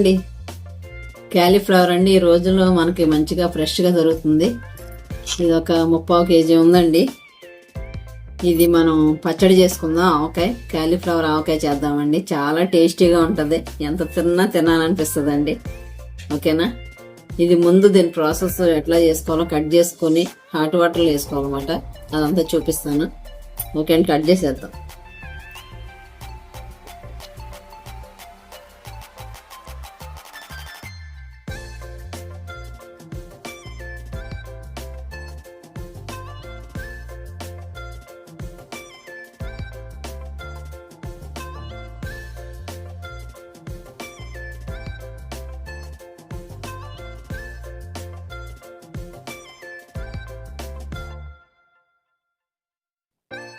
ఇదిగోండి క్యాలీఫ్లవర్ అండి. ఈ రోజుల్లో మనకి మంచిగా ఫ్రెష్గా దొరుకుతుంది. ఇది ఒక 30 కేజీ ఉందండి. ఇది మనం పచ్చడి చేసుకుందాం. ఆవకాయ, క్యాలీఫ్లవర్ ఆవకాయ చేద్దామండి. చాలా టేస్టీగా ఉంటుంది. ఎంత తినాలనిపిస్తుంది అండి. ఓకేనా? ఇది ముందు దీని ప్రాసెస్ ఎట్లా చేసుకోవాలో కట్ చేసుకొని హాట్ వాటర్లో వేసుకోవాలన్నమాట. అదంతా చూపిస్తాను. ఓకే అండి, కట్ చేసేద్దాం.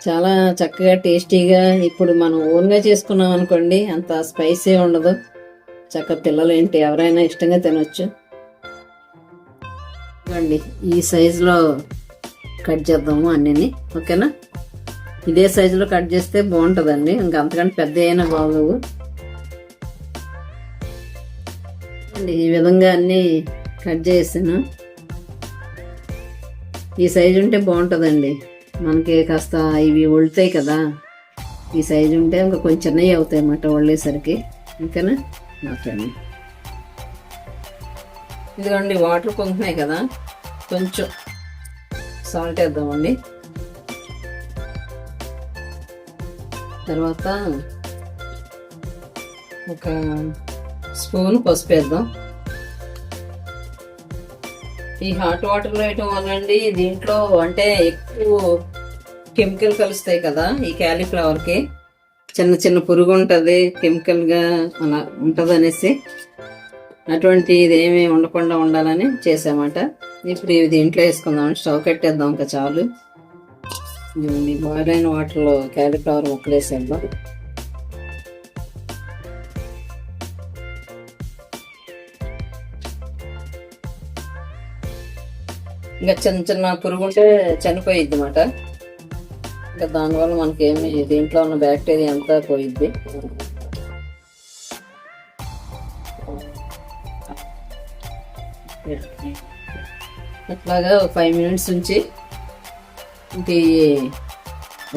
చాలా చక్కగా టేస్టీగా ఇప్పుడు మనం ఓన్గా చేసుకున్నాం అనుకోండి, అంత స్పైసీ ఉండదు. చక్కగా పిల్లలు ఏంటి ఎవరైనా ఇష్టంగా తినొచ్చు అండి. ఈ సైజులో కట్ చేద్దాము అన్నిని. ఓకేనా? ఇదే సైజులో కట్ చేస్తే బాగుంటుందండి. ఇంకా అంతకంటే పెద్ద అయినా బాగోవు అండి. ఈ విధంగా అన్నీ కట్ చేసాను. ఈ సైజు ఉంటే బాగుంటుందండి. మనకి కాస్త ఇవి ఉడుతాయి కదా, ఈ సైజు ఉంటే ఇంకా కొంచెం చిన్నవి అవుతాయి అన్నమాట వళ్ళేసరికి. ఓకేనా? ఓకే అండి. ఇదిగోండి వాటర్ పొంగుతున్నాయి కదా, కొంచెం సాల్ట్ వేద్దామండి. తర్వాత ఒక స్పూన్ పసుపు వేద్దాం. ఈ హాట్ వాటర్లో వేయటం వల్ల అండి దీంట్లో అంటే ఎక్కువ కెమికల్ కలుస్తాయి కదా. ఈ క్యాలీఫ్లవర్కి చిన్న చిన్న పురుగు ఉంటుంది, కెమికల్గా అలా ఉంటుంది అనేసి అటువంటి ఇదేమీ ఉండకుండా ఉండాలని చేసామాట. ఇప్పుడు ఇవి దీంట్లో వేసుకుందాం. స్టవ్ కట్టేద్దాం. ఇంకా చాలు. బాయిల్ అయిన వాటర్లో క్యాలీఫ్లవర్ ముక్కలు వేసేద్దాం. ఇంకా చిన్న చిన్న పురుగు ఉంటే చనిపోయిద్ది అన్నమాట. ఇంకా దానివల్ల మనకేమి దీంట్లో ఉన్న బ్యాక్టీరియా అంతా పోయిద్ది. అట్లాగా 5 మినిట్స్ ఉంచి ఇంక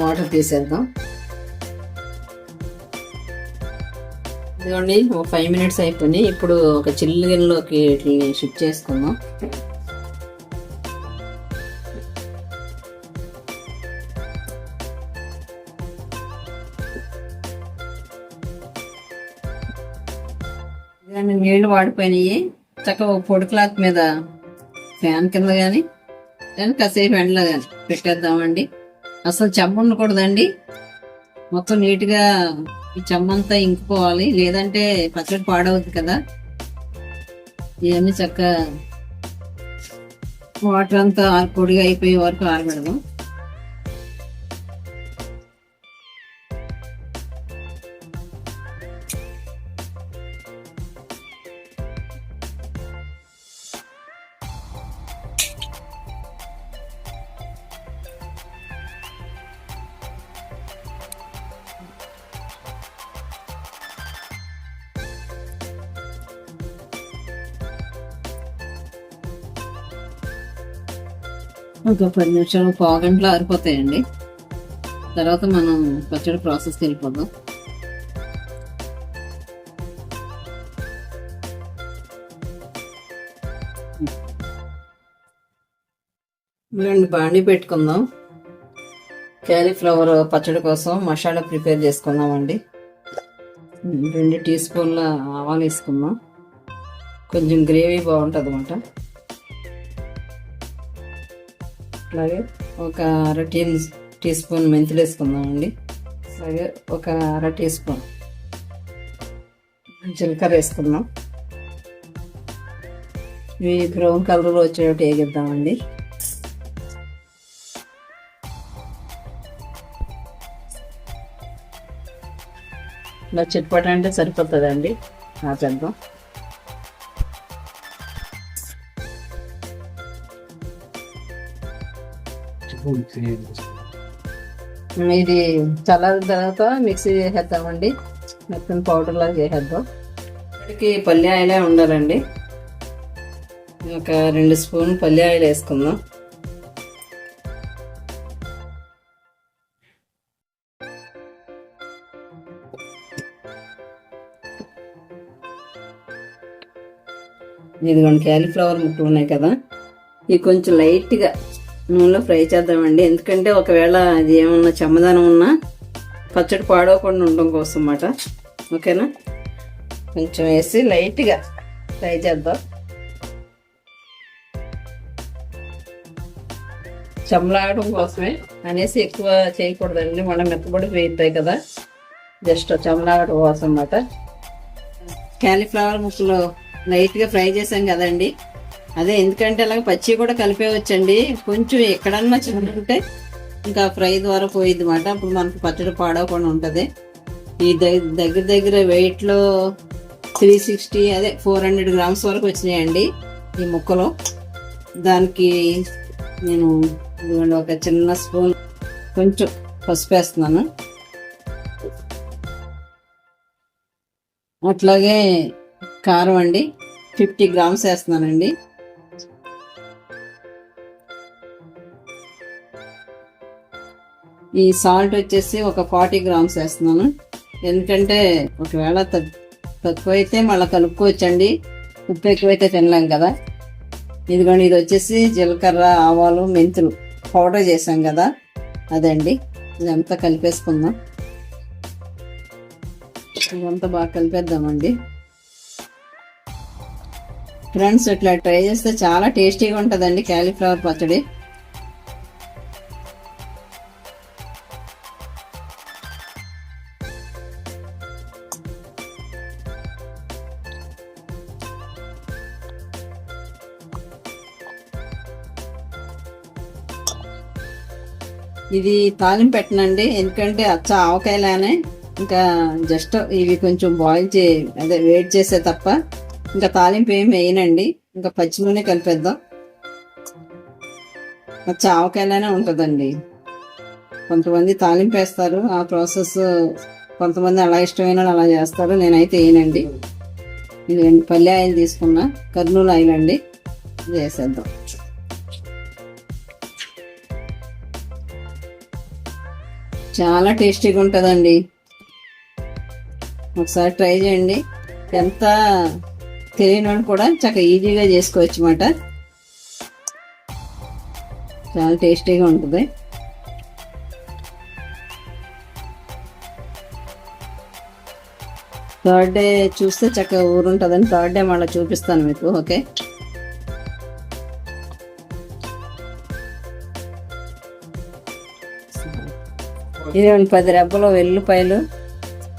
వాటర్ తీసేద్దాం. ఇదిగోండి 5 మినిట్స్ అయిపోయినాయి. ఇప్పుడు ఒక చిల్లు గిన్నెలోకి వీటిని షిఫ్ట్ చేసుకుందాం. నీళ్లు వాడిపోయినాయి. చక్కగా పొడి క్లాత్ మీద ఫ్యాన్ కింద కానీ కాసేపు ఎండలో కానీ పెట్టేద్దామండి. అసలు చెమ్మ ఉండకూడదండి. మొత్తం నీట్గా ఈ చెమ్మంతా ఇంకిపోవాలి, లేదంటే పచ్చడి పాడవుద్ది కదా. ఇవన్నీ చక్కగా వాటర్ అంతా పొడిగా అయిపోయే వరకు ఆరబెడదాం. ఒక 10 నిమిషాలు, పావు గంటలో ఆరిపోతాయండి. తర్వాత మనం పచ్చడి ప్రాసెస్కి వెళ్ళిపోదాం. బాండి పెట్టుకుందాం. క్యాలీఫ్లవర్ పచ్చడి కోసం మసాలా ప్రిపేర్ చేసుకుందామండి. 2 టీ స్పూన్ల ఆవాలు వేసుకుందాం. కొంచెం గ్రేవీ బాగుంటుంది అన్నమాట. అలాగే ఒక అర టీ స్పూన్ మెంతులు వేసుకుందామండి. అలాగే ఒక అర టీ స్పూన్ జీలకర్ర వేసుకుందాం. ఇవి బ్రౌన్ కలర్లో వచ్చేటట్టు వేగిద్దామండి. ఇలా చిట్పట అంటే సరిపోతుందండి. ఆపేద్దాం. ఇది చల్లారిన తర్వాత మిక్సీ చేసేద్దామండి. మెత్తని పౌడర్ లాగా చేసేద్దాం. పచ్చడికి పల్లి ఆయిలే ఉండాలండి. ఒక 2 స్పూన్ పల్లి ఆయిల్ వేసుకుందాం. ఇదిగోండి క్యాలీఫ్లవర్ ముక్కలు ఉన్నాయి కదా, ఇవి కొంచెం లైట్గా నూనెలో ఫ్రై చేద్దామండి. ఎందుకంటే ఒకవేళ అది ఏమన్నా చెమ్మదనం ఉన్నా పచ్చడి పాడవకుండా ఉండడం కోసం అన్నమాట. ఓకేనా, కొంచెం వేసి లైట్గా ఫ్రై చేద్దాం. చెమ్మలాడడం కోసమే అనేసి ఎక్కువ చేయకూడదండి, మనం మెత్తబడి వేస్తాయి కదా, జస్ట్ చెమ్మలాడడం కోసం అన్నమాట. క్యాలీఫ్లవర్ ముక్కలు లైట్గా ఫ్రై చేసాం కదండి, అదే ఎందుకంటే అలాగే పచ్చి కూడా కలిపేవచ్చండి. కొంచెం ఎక్కడన్నా చిన్నకుంటే ఇంకా ఫ్రై ద్వారా పోయిద్ది అన్నమాట. అప్పుడు మనకు పచ్చడి పాడవకుండా ఉంటుంది. ఈ దగ్గర వెయిట్లో 360 అదే 400 గ్రామ్స్ వరకు వచ్చినాయండి ఈ ముక్కలు. దానికి నేను ఒక చిన్న స్పూన్ కొంచెం పసుపు వేస్తున్నాను. అట్లాగే కారం అండి 50 గ్రామ్స్ వేస్తున్నానండి. ఈ సాల్ట్ వచ్చేసి ఒక 40 గ్రామ్స్ వేస్తున్నాను. ఎందుకంటే ఒకవేళ తక్కువైతే మళ్ళీ కలుపుకోవచ్చండి, ఉప్పు ఎక్కువైతే తినలేం కదా. ఇదిగోండి, ఇది వచ్చేసి జీలకర్ర, ఆవాలు, మెంతులు పౌడర్ చేసాం కదా, అదండి. ఇదంతా కలిపేసుకుందాం. ఇదంతా బాగా కలిపేద్దామండి. ఫ్రెండ్స్, ఇట్లా ట్రై చేస్తే చాలా టేస్టీగా ఉంటుందండి క్యాలీఫ్లవర్ పచ్చడి. ఇది తాలింపు పెట్టనండి, ఎందుకంటే అచ్చ ఆవకాయలానే ఇంకా జస్ట్ ఇవి కొంచెం బాయిల్ అదే వేడి చేసే తప్ప ఇంకా తాలింపు ఏమి వేయనండి. ఇంకా పచ్చి నూనె కలిపేద్దాం. అచ్చ ఆవకాయలానే ఉంటుందండి. కొంతమంది తాలింపు వేస్తారు, ఆ ప్రాసెస్ కొంతమంది అలా ఇష్టమైన అలా చేస్తారు, నేనైతే వేయనండి. ఇది పల్లి ఆయిల్ తీసుకున్నా, కర్నూలు ఆయిల్ అండి, ఇది వేసేద్దాం. చాలా టేస్టీగా ఉంటుందండి, ఒకసారి ట్రై చేయండి. ఎంత తెలియని వాళ్ళు కూడా చక్కగా ఈజీగా చేసుకోవచ్చు అన్నమాట. చాలా టేస్టీగా ఉంటుంది. థర్డ్ డే చూస్తే చక్కగా ఊరుంటుందని థర్డ్ డే మళ్ళీ చూపిస్తాను మీకు. ఓకే, ఇది 10 రెబ్బలు వెల్లుల్లిపాయలు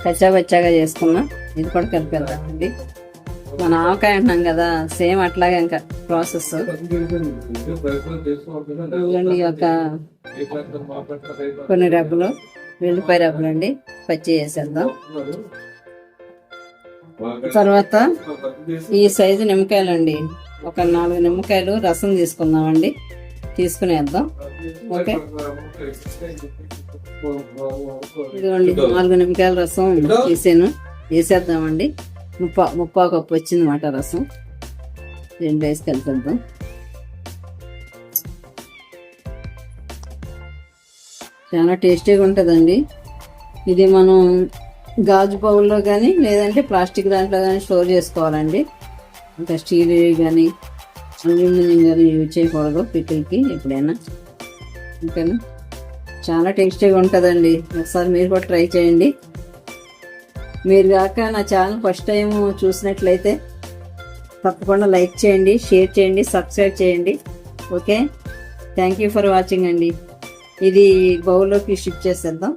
కచ్చాబచ్చాగా చేసుకున్నా, ఇది కూడా కలిపేద్దామండి. మన ఆవకాయ అంటున్నాం కదా, సేమ్ అట్లాగే ఇంకా ప్రాసెస్. ఒక కొన్ని రెబ్బలు వెల్లుల్లిపాయ రెబ్బలు అండి పచ్చి వేసేద్దాం. తర్వాత ఈ సైజు నిమ్మకాయలండి, ఒక 4 నిమ్మకాయలు రసం తీసుకుందామండి, తీసుకునేద్దాం. ఓకే, ఇదిగోండి 4 నిమ్మకాయల రసం తీసాను, వేసేద్దామండి. ముప్పావు కప్పు వచ్చింది మాట రసం, 2 వేసి కలిపేద్దాం. చాలా టేస్టీగా ఉంటుందండి. ఇది మనం గాజు బౌల్లో కానీ లేదంటే ప్లాస్టిక్ దాంట్లో కానీ స్టోర్ చేసుకోవాలండి. ఇంకా స్టీల్ కానీ అల్యూమినియం కానీ యూజ్ చేయకూడదు పికిల్కి ఎప్పుడైనా. ఓకేనా, చాలా టేస్టీగా ఉంటుందండి. ఒకసారి మీరు కూడా ట్రై చేయండి. మీరు కాక నా ఛానల్ ఫస్ట్ టైం చూసినట్లయితే తప్పకుండా లైక్ చేయండి, షేర్ చేయండి, సబ్స్క్రైబ్ చేయండి. Okay, thank you for watching అండి. ఇది బౌల్లోకి షిఫ్ట్ చేసేద్దాం.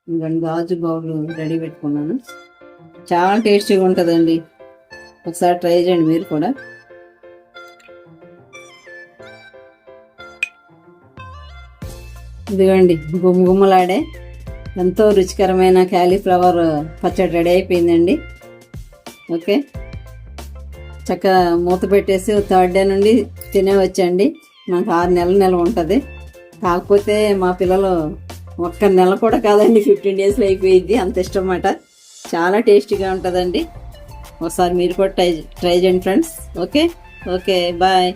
ఇంకొంచెం గాజు బౌల్ రెడీ పెట్టుకున్నాను. చాలా టేస్టీగా ఉంటుందండి, ఒకసారి ట్రై చేయండి మీరు కూడా. ఇదిగోండి గుమ్మగుమ్మలాడే ఎంతో రుచికరమైన క్యాలీఫ్లవర్ పచ్చడి రెడీ అయిపోయిందండి. ఓకే, చక్కగా మూత పెట్టేసి థర్డ్ డే నుండి తినేవచ్చండి. మనకు 6 నెలలు ఉంటుంది. కాకపోతే మా పిల్లలు 1 నెల కూడా కాదండి, 15 డేస్లో అయిపోయింది, అంత ఇష్టం అన్నమాట. చాలా టేస్టీగా ఉంటుందండి. ఒకసారి మీరు కూడా ట్రై చేయండి ఫ్రెండ్స్. Okay okay bye.